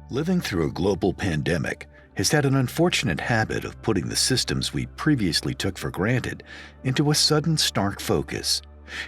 Living through a global pandemic has had an unfortunate habit of putting the systems we previously took for granted into a sudden stark focus.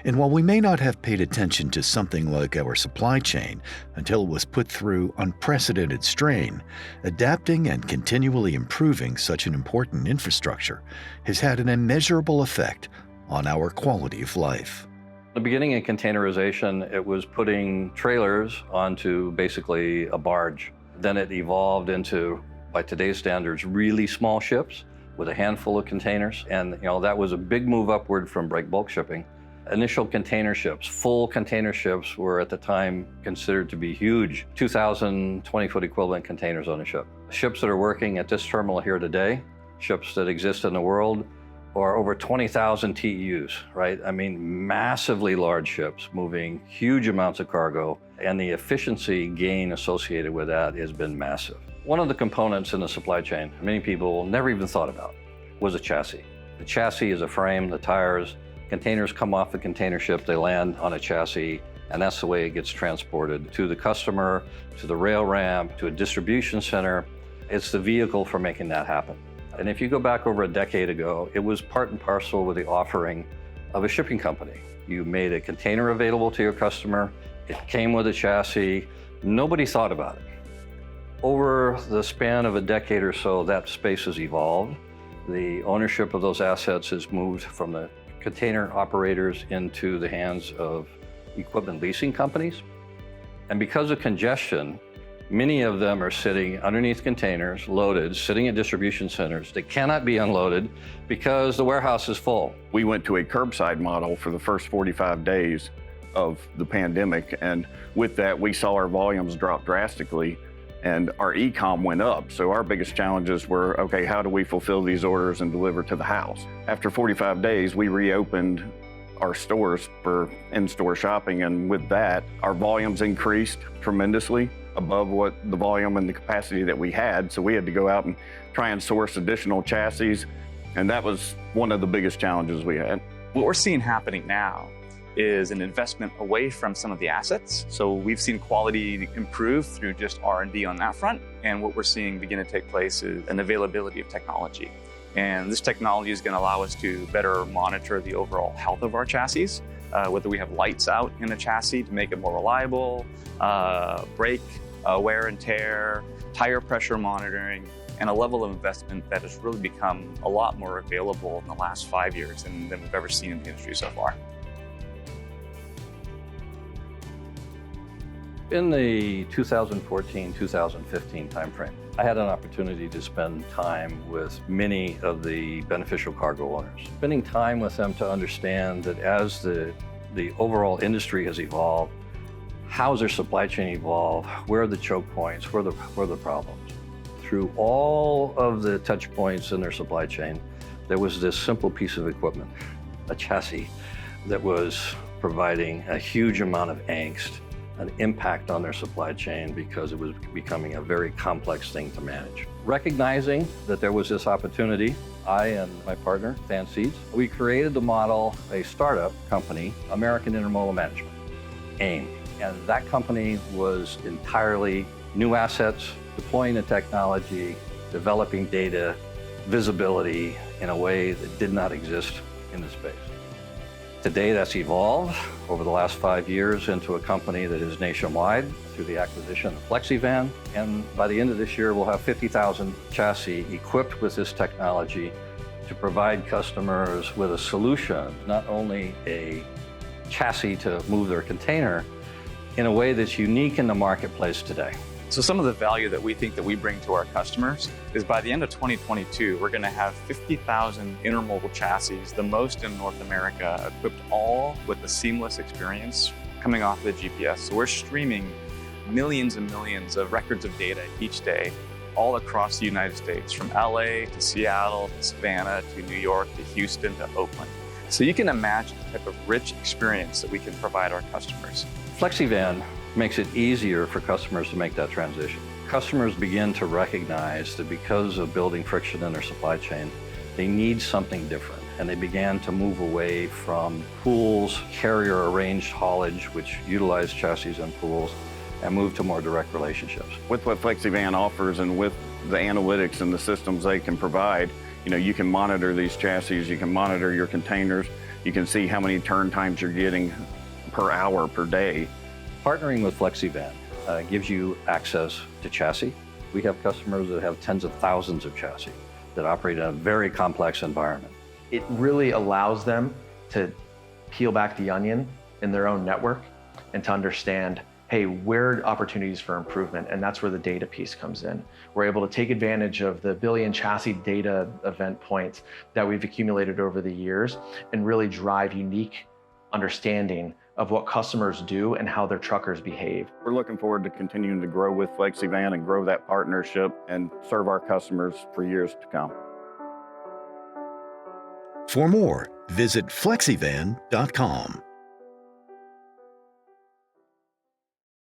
And while we may not have paid attention to something like our supply chain until it was put through unprecedented strain, adapting and continually improving such an important infrastructure has had an immeasurable effect on our quality of life. The beginning in containerization, it was putting trailers onto basically a barge. Then it evolved into, by today's standards, really small ships with a handful of containers. And that was a big move upward from break bulk shipping. Initial container ships, full container ships, were at the time considered to be huge, 2,000 20-foot equivalent containers on a ship. Ships that are working at this terminal here today, ships that exist in the world, are over 20,000 TEUs, right? I mean, massively large ships moving huge amounts of cargo, and the efficiency gain associated with that has been massive. One of the components in the supply chain many people never even thought about was a chassis. The chassis is a frame, the tires. Containers come off the container ship, they land on a chassis, and that's the way it gets transported to the customer, to the rail ramp, to a distribution center. It's the vehicle for making that happen. And if you go back over a decade ago, it was part and parcel with the offering of a shipping company. You made a container available to your customer, it came with a chassis, nobody thought about it. Over the span of a decade or so, that space has evolved. The ownership of those assets has moved from the container operators into the hands of equipment leasing companies. And because of congestion, many of them are sitting underneath containers, loaded, sitting at distribution centers. They cannot be unloaded because the warehouse is full. We went to a curbside model for the first 45 days of the pandemic, and with that, we saw our volumes drop drastically, and our e-com went up. So our biggest challenges were, okay, how do we fulfill these orders and deliver to the house? After 45 days, we reopened our stores for in-store shopping, and with that, our volumes increased tremendously above what the volume and the capacity that we had. So we had to go out and try and source additional chassis, and that was one of the biggest challenges we had. What we're seeing happening now is an investment away from some of the assets. So we've seen quality improve through just R&D on that front. And what we're seeing begin to take place is an availability of technology. And this technology is going to allow us to better monitor the overall health of our chassis, whether we have lights out in a chassis to make it more reliable, brake wear and tear, tire pressure monitoring, and a level of investment that has really become a lot more available in the last 5 years than we've ever seen in the industry so far. In the 2014-2015 timeframe, I had an opportunity to spend time with many of the beneficial cargo owners. Spending time with them to understand that as the overall industry has evolved, how's their supply chain evolved, where are the choke points, where are the problems. Through all of the touch points in their supply chain, there was this simple piece of equipment, a chassis, that was providing a huge amount of angst, an impact on their supply chain because it was becoming a very complex thing to manage. Recognizing that there was this opportunity, I and my partner, Van Seeds, we created the model, a startup company, American Intermodal Management, AIM. And that company was entirely new assets, deploying the technology, developing data, visibility in a way that did not exist in the space. Today, that's evolved over the last 5 years into a company that is nationwide through the acquisition of FlexiVan. And by the end of this year, we'll have 50,000 chassis equipped with this technology to provide customers with a solution, not only a chassis to move their container, in a way that's unique in the marketplace today. So some of the value that we think that we bring to our customers is by the end of 2022, we're going to have 50,000 intermodal chassis, the most in North America, equipped all with a seamless experience coming off the GPS. So we're streaming millions and millions of records of data each day, all across the United States, from LA to Seattle, to Savannah, to New York, to Houston, to Oakland. So you can imagine the type of rich experience that we can provide our customers. FlexiVan makes it easier for customers to make that transition. Customers begin to recognize that because of building friction in their supply chain, they need something different. And they began to move away from pools, carrier arranged haulage, which utilize chassis and pools, and move to more direct relationships. With what FlexiVan offers and with the analytics and the systems they can provide, you can monitor these chassis, you can monitor your containers, you can see how many turn times you're getting per hour, per day. Partnering with FlexiVan gives you access to chassis. We have customers that have tens of thousands of chassis that operate in a very complex environment. It really allows them to peel back the onion in their own network and to understand, hey, where are opportunities for improvement? And that's where the data piece comes in. We're able to take advantage of the billion chassis data event points that we've accumulated over the years and really drive unique understanding of what customers do and how their truckers behave. We're looking forward to continuing to grow with FlexiVan and grow that partnership and serve our customers for years to come. For more, visit flexivan.com.